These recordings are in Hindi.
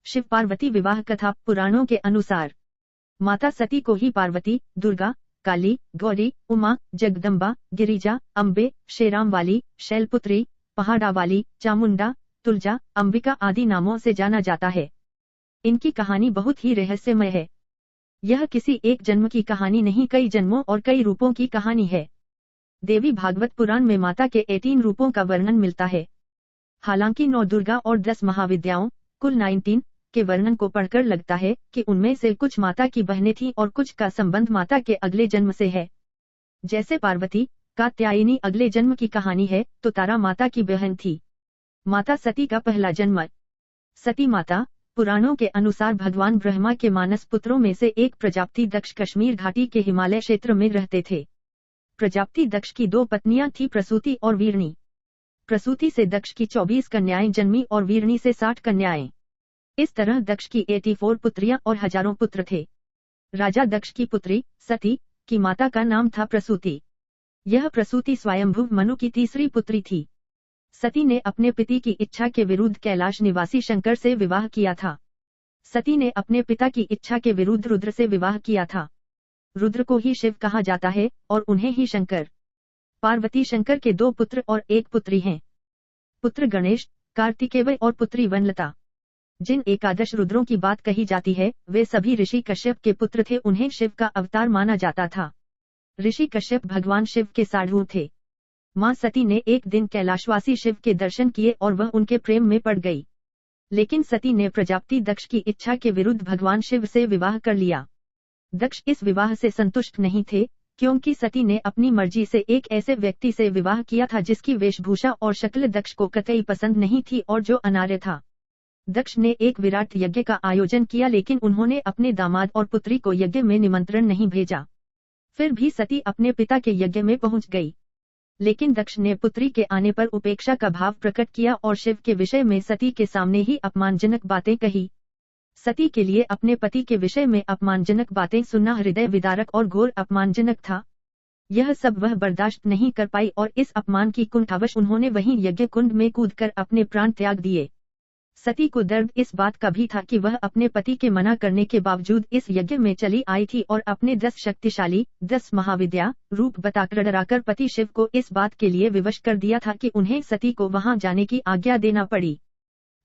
शिव पार्वती विवाह कथा। पुराणों के अनुसार माता सती को ही पार्वती, दुर्गा, काली, गौरी, उमा, जगदम्बा, गिरिजा, अम्बे, शेराम वाली, शैलपुत्री, पहाड़ा वाली, चामुंडा, तुलजा, अंबिका आदि नामों से जाना जाता है। इनकी कहानी बहुत ही रहस्यमय है। यह किसी एक जन्म की कहानी नहीं, कई जन्मों और कई रूपों की कहानी है। देवी भागवत पुराण में माता के 18 रूपों का वर्णन मिलता है। हालांकि 9 दुर्गा और 10 महाविद्याओं, कुल 19 के वर्णन को पढ़कर लगता है कि उनमें से कुछ माता की बहनें थीं और कुछ का संबंध माता के अगले जन्म से है। जैसे पार्वती, कात्यायनी अगले जन्म की कहानी है तो तारा माता की बहन थी। माता सती का पहला जन्म। सती माता पुराणों के अनुसार भगवान ब्रह्मा के मानस पुत्रों में से एक प्रजापति दक्ष कश्मीर घाटी के हिमालय क्षेत्र में रहते थे। प्रजापति दक्ष की 2 पत्नियां थी, प्रसूति और वीरणी। प्रसूति से दक्ष की 24 कन्याएं जन्मी और वीरणी से 60 कन्याएं। इस तरह दक्ष की 84 पुत्रियां और हजारों पुत्र थे। राजा दक्ष की पुत्री सती की माता का नाम था प्रसूति। यह प्रसूति स्वयंभू मनु की तीसरी पुत्री थी। सती ने अपने पति की इच्छा के विरुद्ध कैलाश निवासी शंकर से विवाह किया था। सती ने अपने पिता की इच्छा के विरुद्ध रुद्र से विवाह किया था। रुद्र को ही शिव कहा जाता है और उन्हें ही शंकर। पार्वती शंकर के 2 पुत्र और 1 पुत्री हैं। पुत्र गणेश, कार्तिकेय और पुत्री वनलता। जिन एकादश रुद्रों की बात कही जाती है वे सभी ऋषि कश्यप के पुत्र थे। उन्हें शिव का अवतार माना जाता था। ऋषि कश्यप भगवान शिव के साढ़ू थे। मां सती ने एक दिन कैलाशवासी शिव के दर्शन किए और वह उनके प्रेम में पड़ गई। लेकिन सती ने प्रजापति दक्ष की इच्छा के विरुद्ध भगवान शिव से विवाह कर लिया। दक्ष इस विवाह से संतुष्ट नहीं थे क्योंकि सती ने अपनी मर्जी से एक ऐसे व्यक्ति से विवाह किया था जिसकी वेशभूषा और शक्ल दक्ष को कतई पसंद नहीं थी और जो अनार्य था। दक्ष ने एक विराट यज्ञ का आयोजन किया लेकिन उन्होंने अपने दामाद और पुत्री को यज्ञ में निमंत्रण नहीं भेजा। फिर भी सती अपने पिता के यज्ञ में पहुंच गई। लेकिन दक्ष ने पुत्री के आने पर उपेक्षा का भाव प्रकट किया और शिव के विषय में सती के सामने ही अपमानजनक बातें कही। सती के लिए अपने पति के विषय में अपमानजनक बातें सुनना हृदय विदारक और घोर अपमानजनक था। यह सब वह बर्दाश्त नहीं कर पाई और इस अपमान की कुंठावश उन्होंने वहीं यज्ञ कुंड में कूदकर अपने प्राण त्याग दिए। सती को दर्द इस बात का भी था कि वह अपने पति के मना करने के बावजूद इस यज्ञ में चली आई थी और अपने 10 शक्तिशाली 10 महाविद्या रूप बताकर डराकर पति शिव को इस बात के लिए विवश कर दिया था कि उन्हें सती को वहां जाने की आज्ञा देना पड़ी।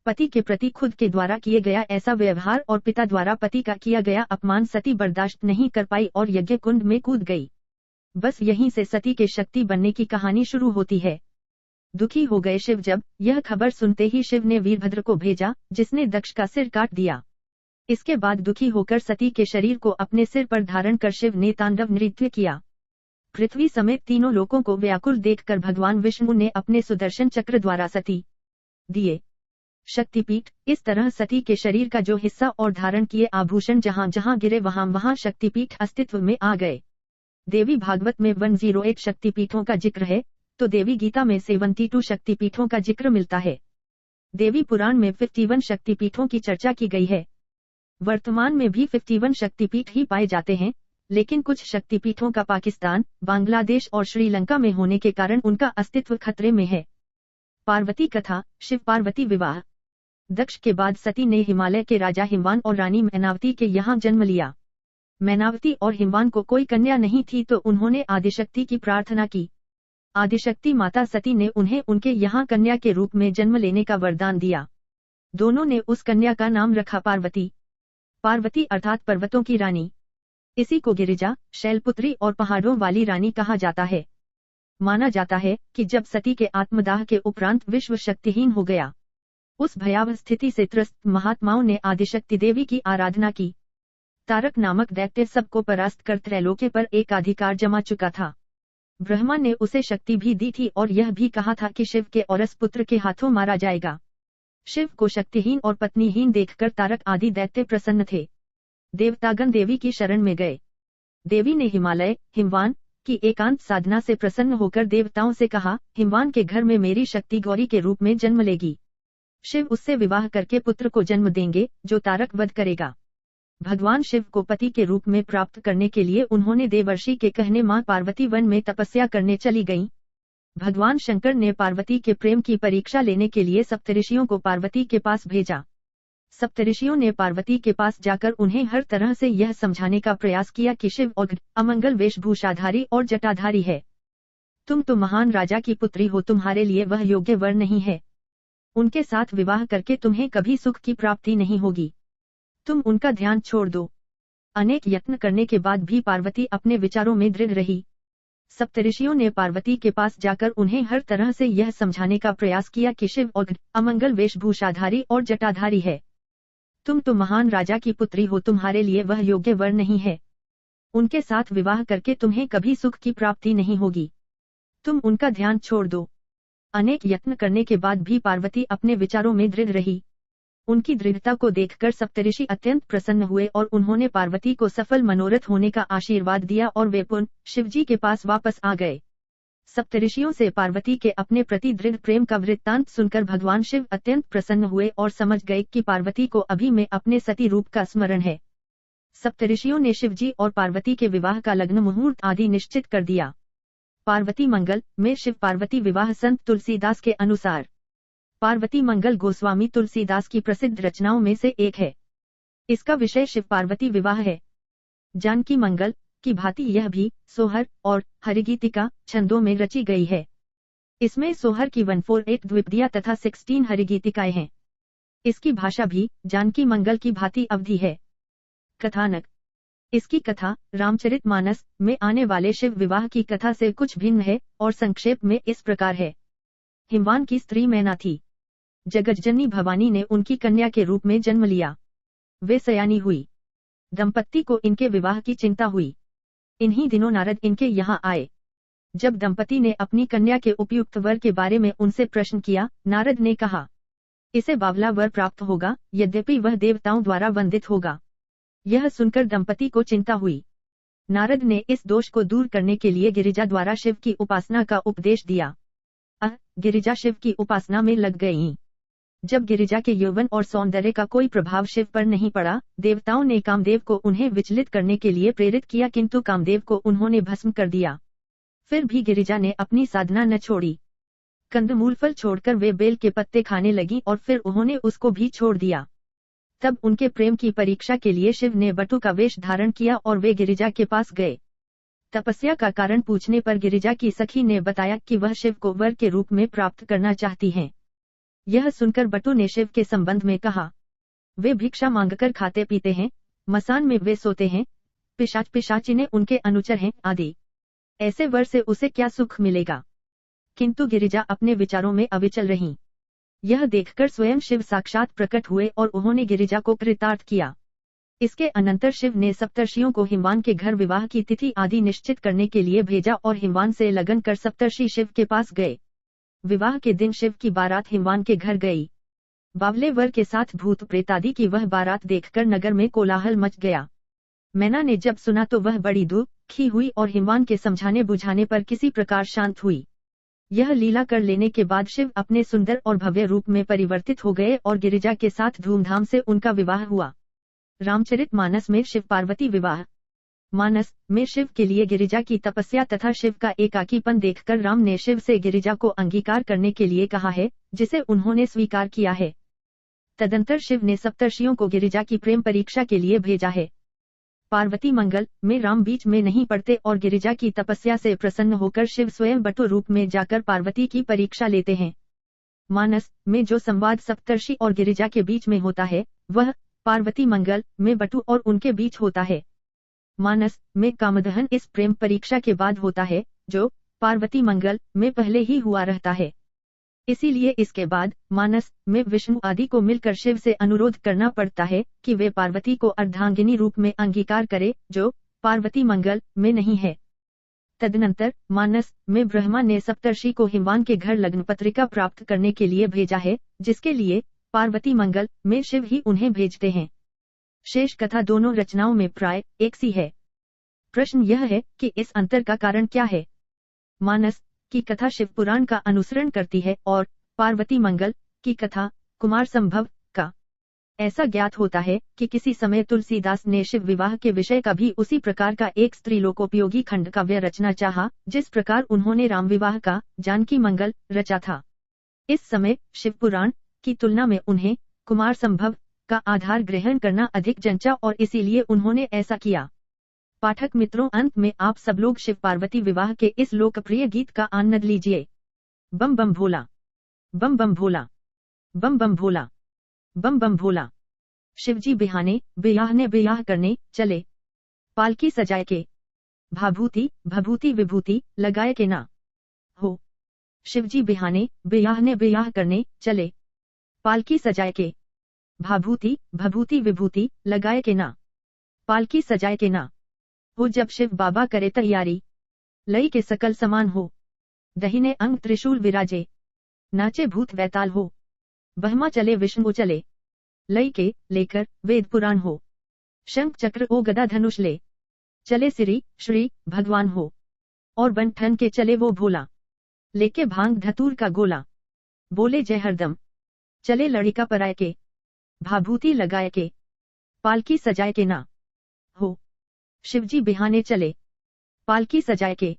पति के प्रति खुद के द्वारा किए गया ऐसा व्यवहार और पिता द्वारा पति का किया गया अपमान सती बर्दाश्त नहीं कर पाई और यज्ञ कुंड में कूद गई। बस यहीं से सती के शक्ति बनने की कहानी शुरू होती है। दुखी हो गए शिव जब यह खबर सुनते ही शिव ने वीरभद्र को भेजा जिसने दक्ष का सिर काट दिया। इसके बाद दुखी होकर सती के शरीर को अपने सिर पर धारण कर शिव ने तांडव नृत्य किया। पृथ्वी समेत तीनों लोकों को व्याकुल देखकर भगवान विष्णु ने अपने सुदर्शन चक्र द्वारा सती दिए शक्तिपीठ। इस तरह सती के शरीर का जो हिस्सा और धारण किए आभूषण जहां जहां गिरे वहां वहां शक्तिपीठ अस्तित्व में आ गए। देवी भागवत में 108 शक्तिपीठों का जिक्र है तो देवी गीता में 72 शक्तिपीठों का जिक्र मिलता है। देवी पुराण में 51 शक्तिपीठों की चर्चा की गई है। वर्तमान में भी 51 शक्तिपीठ ही पाए जाते हैं लेकिन कुछ शक्तिपीठों का पाकिस्तान, बांग्लादेश और श्रीलंका में होने के कारण उनका अस्तित्व खतरे में है। पार्वती कथा। शिव पार्वती विवाह। दक्ष के बाद सती ने हिमालय के राजा हिमवान और रानी मैनावती के यहाँ जन्म लिया। मैनावती और हिमवान को कोई कन्या नहीं थी तो उन्होंने आदिशक्ति की प्रार्थना की। आदिशक्ति माता सती ने उन्हें उनके यहाँ कन्या के रूप में जन्म लेने का वरदान दिया। दोनों ने उस कन्या का नाम रखा पार्वती। पार्वती अर्थात पर्वतों की रानी। इसी को गिरिजा, शैलपुत्री और पहाड़ों वाली रानी कहा जाता है। माना जाता है कि जब सती के आत्मदाह के उपरांत विश्व शक्तिहीन हो गया, उस भयावह स्थिति से त्रस्त महात्माओं ने आदिशक्ति देवी की आराधना की। तारक नामक दैत्य सबको परास्त कर त्रैलोक्य पर एकाधिकार जमा चुका था। ब्रह्मा ने उसे शक्ति भी दी थी और यह भी कहा था कि शिव के औरस पुत्र के हाथों मारा जाएगा। शिव को शक्तिहीन और पत्नीहीन देखकर तारक आदि दैत्य प्रसन्न थे। देवतागण देवी की शरण में गए। देवी ने हिमालय, हिमवान की एकांत साधना से प्रसन्न होकर देवताओं से कहा, हिमवान के घर में मेरी शक्ति गौरी के रूप में जन्म लेगी। शिव उससे विवाह करके पुत्र को जन्म देंगे जो तारक वध करेगा। भगवान शिव को पति के रूप में प्राप्त करने के लिए उन्होंने देवर्षि के कहने मां पार्वती वन में तपस्या करने चली गईं। भगवान शंकर ने पार्वती के प्रेम की परीक्षा लेने के लिए सप्तऋषियों को पार्वती के पास भेजा। सप्तऋषियों ने पार्वती के पास जाकर उन्हें हर तरह से यह समझाने का प्रयास किया कि शिव और अमंगल वेशभूषाधारी और जटाधारी है। तुम तो महान राजा की पुत्री हो, तुम्हारे लिए वह योग्य वर नहीं है। उनके साथ विवाह करके तुम्हें कभी सुख की प्राप्ति नहीं होगी। तुम उनका ध्यान छोड़ दो। अनेक यत्न करने के बाद भी पार्वती अपने विचारों में दृढ़ रही। सप्तऋषियों ने पार्वती के पास जाकर उन्हें हर तरह से यह समझाने का प्रयास किया कि शिव और अमंगल वेशभूषाधारी और जटाधारी है। तुम तो महान राजा की पुत्री हो, तुम्हारे लिए वह योग्य वर नहीं है। उनके साथ विवाह करके तुम्हें कभी सुख की प्राप्ति नहीं होगी। तुम उनका ध्यान छोड़ दो। अनेक यत्न करने के बाद भी पार्वती अपने विचारों में दृढ़ रही। उनकी दृढ़ता को देखकर सप्तऋषि अत्यंत प्रसन्न हुए और उन्होंने पार्वती को सफल मनोरथ होने का आशीर्वाद दिया और वे पुनः शिवजी के पास वापस आ गए। सप्तऋषियों से पार्वती के अपने प्रति दृढ़ प्रेम का वृत्तांत सुनकर भगवान शिव अत्यंत प्रसन्न हुए और समझ गए कि पार्वती को अभी में अपने सती रूप का स्मरण है। सप्तऋषियों ने शिवजी और पार्वती के विवाह का लग्न मुहूर्त आदि निश्चित कर दिया। पार्वती मंगल में शिव पार्वती विवाह संत तुलसीदास के अनुसार। पार्वती मंगल गोस्वामी तुलसीदास की प्रसिद्ध रचनाओं में से एक है। इसका विषय शिव पार्वती विवाह है। जानकी मंगल की भांति यह भी सोहर और हरिगीतिका छंदों में रची गई है। इसमें सोहर की 148 द्विपदियां तथा 16 हरिगीतिकाएं हैं। इसकी भाषा भी जानकी मंगल की भांति अवधी है। कथानक। इसकी कथा रामचरितमानस में आने वाले शिव विवाह की कथा से कुछ भिन्न है और संक्षेप में इस प्रकार है। हिमवान की स्त्री मैना थी। जगज्जननी भवानी ने उनकी कन्या के रूप में जन्म लिया। वे सयानी हुई। दंपत्ति को इनके विवाह की चिंता हुई। इन्हीं दिनों नारद इनके यहाँ आए। जब दंपति ने अपनी कन्या के उपयुक्त वर के बारे में उनसे प्रश्न किया, नारद ने कहा, इसे बावला वर प्राप्त होगा, यद्यपि वह देवताओं द्वारा वंदित होगा। यह सुनकर दंपति को चिंता हुई। नारद ने इस दोष को दूर करने के लिए गिरिजा द्वारा शिव की उपासना का उपदेश दिया। गिरिजा शिव की उपासना में लग गईं। जब गिरिजा के यौवन और सौंदर्य का कोई प्रभाव शिव पर नहीं पड़ा, देवताओं ने कामदेव को उन्हें विचलित करने के लिए प्रेरित किया, किंतु कामदेव को उन्होंने भस्म कर दिया। फिर भी गिरिजा ने अपनी साधना न छोड़ी। कंदमूल फल छोड़कर वे बेल के पत्ते खाने लगी और फिर उन्होंने उसको भी छोड़ दिया। तब उनके प्रेम की परीक्षा के लिए शिव ने बटु का वेश धारण किया और वे गिरिजा के पास गए। तपस्या का कारण पूछने पर गिरिजा की सखी ने बताया कि वह शिव को वर के रूप में प्राप्त करना चाहती हैं। यह सुनकर बटु ने शिव के संबंध में कहा, वे भिक्षा मांगकर खाते पीते हैं, मसान में वे सोते हैं, पिशाचिने उनके अनुचर हैं आदि। ऐसे वर से उसे क्या सुख मिलेगा। किंतु गिरिजा अपने विचारों में अविचल रहीं। यह देखकर स्वयं शिव साक्षात प्रकट हुए और उन्होंने गिरिजा को कृतार्थ किया। इसके अनंतर शिव ने सप्तर्षियों को हिमवान के घर विवाह की तिथि आदि निश्चित करने के लिए भेजा और हिमवान से लगन कर सप्तर्षि शिव के पास गए। विवाह के दिन शिव की बारात हिमवान के घर गई। बावले वर के साथ भूत प्रेत आदि की वह बारात देखकर नगर में कोलाहल मच गया। मैना ने जब सुना तो वह बड़ी दुखी हुई और हिमवान के समझाने बुझाने पर किसी प्रकार शांत हुई। यह लीला कर लेने के बाद शिव अपने सुंदर और भव्य रूप में परिवर्तित हो गए और गिरिजा के साथ धूमधाम से उनका विवाह हुआ। रामचरितमानस में शिव पार्वती विवाह। मानस में शिव के लिए गिरिजा की तपस्या तथा शिव का एकाकीपन देखकर राम ने शिव से गिरिजा को अंगीकार करने के लिए कहा है, जिसे उन्होंने स्वीकार किया है। तदंतर शिव ने सप्तर्षियों को गिरिजा की प्रेम परीक्षा के लिए भेजा है। पार्वती मंगल में राम बीच में नहीं पड़ते और गिरिजा की तपस्या से प्रसन्न होकर शिव स्वयं बटु रूप में जाकर पार्वती की परीक्षा लेते हैं। मानस में जो संवाद सप्तर्षि और गिरिजा के बीच में होता है, वह पार्वती मंगल में बटु और उनके बीच होता है। मानस में कामदहन इस प्रेम परीक्षा के बाद होता है, जो पार्वती मंगल में पहले ही हुआ रहता है। इसीलिए इसके बाद मानस में विष्णु आदि को मिलकर शिव से अनुरोध करना पड़ता है कि वे पार्वती को अर्धांगिनी रूप में अंगीकार करे, जो पार्वती मंगल में नहीं है। तदनंतर मानस में ब्रह्मा ने सप्तर्षि को हिमवान के घर लग्न पत्रिका प्राप्त करने के लिए भेजा है, जिसके लिए पार्वती मंगल में शिव ही उन्हें भेजते हैं। शेष कथा दोनों रचनाओं में प्राय एक सी है। प्रश्न यह है कि इस अंतर का कारण क्या है। मानस की कथा शिव पुराण का अनुसरण करती है और पार्वती मंगल की कथा कुमार संभव का। ऐसा ज्ञात होता है कि किसी समय तुलसीदास ने शिव विवाह के विषय का भी उसी प्रकार का एक स्त्रीलोकोपयोगी खंड काव्य रचना चाहा, जिस प्रकार उन्होंने राम विवाह का जानकी मंगल रचा था। इस समय शिव पुराण की तुलना में उन्हें कुमार संभव का आधार ग्रहण करना अधिक जंचा और इसीलिए उन्होंने ऐसा किया। पाठक मित्रों, अंत में आप सब लोग शिव पार्वती विवाह के इस लोकप्रिय गीत का आनंद लीजिए। बम बम भोला, बम बम भोला, बम बम भोला, बम बम भोला। शिवजी बिहाने ब्याह करने चले, पालकी सजाए के, भाभूति भभूति विभूति लगाए के ना हो। शिवजी बिहाने ब्याह करने चले, पालकी सजाए के, भाभूति भभूति विभूति लगाए के ना, पालकी सजाए के ना हो। जब शिव बाबा करे तैयारी, लई के सकल समान हो, दहिने अंग त्रिशूल विराजे, नाचे भूत वैताल हो, बहमा चले विष्णु चले, लई के लेकर वेद पुराण हो, शंख चक्र ओ गदा धनुष ले, चले सिरी श्री भगवान हो, और बन ठन के चले वो भोला, लेके भांग धतूर का गोला, बोले जय हरदम, चले लड़िका पराए के, भाभूति लगाए के, पालकी सजाए के ना हो। शिवजी बिहाने चले, पालकी सजाए के,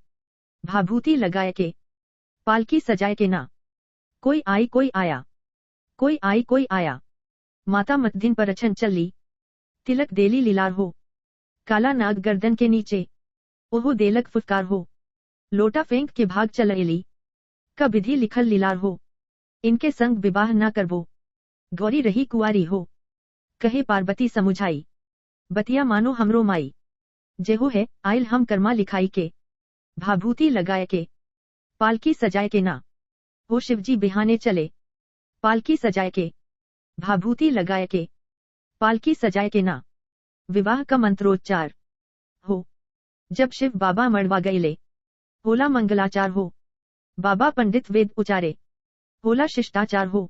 भाभूति लगाए के, पालकी सजाए के ना। कोई आई कोई आया, कोई आई कोई आया, माता मतदिन पर अछन चली, तिलक देली लीलार हो, काला नाग गर्दन के नीचे, ओहो देलक फुफकार हो, लोटा फेंक के भाग चल एली, का विधि लिखल लीलार हो, इनके संग विवाह न करबो, गौरी रही कुआरी हो, कहे पार्वती समुझाई, बतिया मानो हमरो माई, जेहो है आइल हम कर्मा लिखाई के, भाभूति लगाए के, पालकी सजाए के ना हो। शिवजी बिहाने चले, पालकी सजाए के, भाभूति लगाए के, पालकी सजाए के ना। विवाह का मंत्रोच्चार हो। जब शिव बाबा मड़वा गईले, होला मंगलाचार हो, बाबा पंडित वेद उचारे, होला शिष्टाचार हो,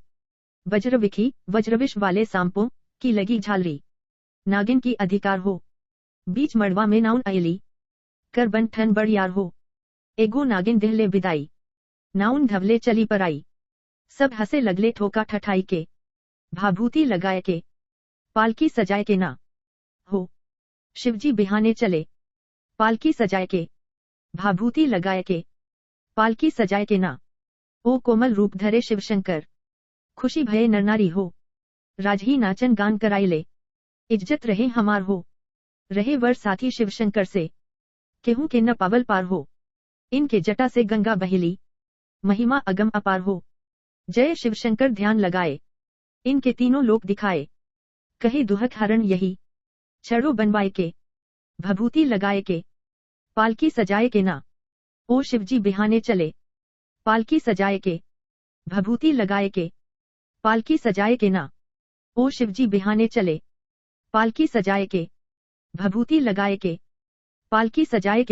वज्रविखी वज्रविष वाले सांपों की लगी झालरी, नागिन की अधिकार हो, बीच मड़वा में नाउन अयली, कर बन ठन बड़ियार हो, एगो नागिन दिहले विदाई, नाउन धवले चली पराई, सब हंसे लगले ठोका ठठाई के, भाभूति लगाए के, पालकी सजाए के ना हो। शिवजी बिहाने चले, पालकी सजाए के, भाभूति लगाए के, पालकी सजाए के ना। ओ कोमल रूप धरे शिवशंकर, खुशी भये नरनारी हो, राजही नाचन गान कराइले, इज्जत रहे हमार हो, रहे वर साथी शिवशंकर से, केहू के न पावल पार हो, इनके जटा से गंगा बहेली, महिमा अगम अपार हो, जय शिवशंकर ध्यान लगाए, इनके तीनों लोक दिखाए, कहे दुहक हरण यही, छड़ो बनवाए के, भभूति लगाए के, पालकी सजाए के ना। ओ शिवजी बिहाने चले, पालकी सजाए के, भभूति लगाए के, पालकी सजाए के ना। ओ शिवजी बिहाने चले, पालकी सजाए के, भभूति लगाए के, पालकी सजाए के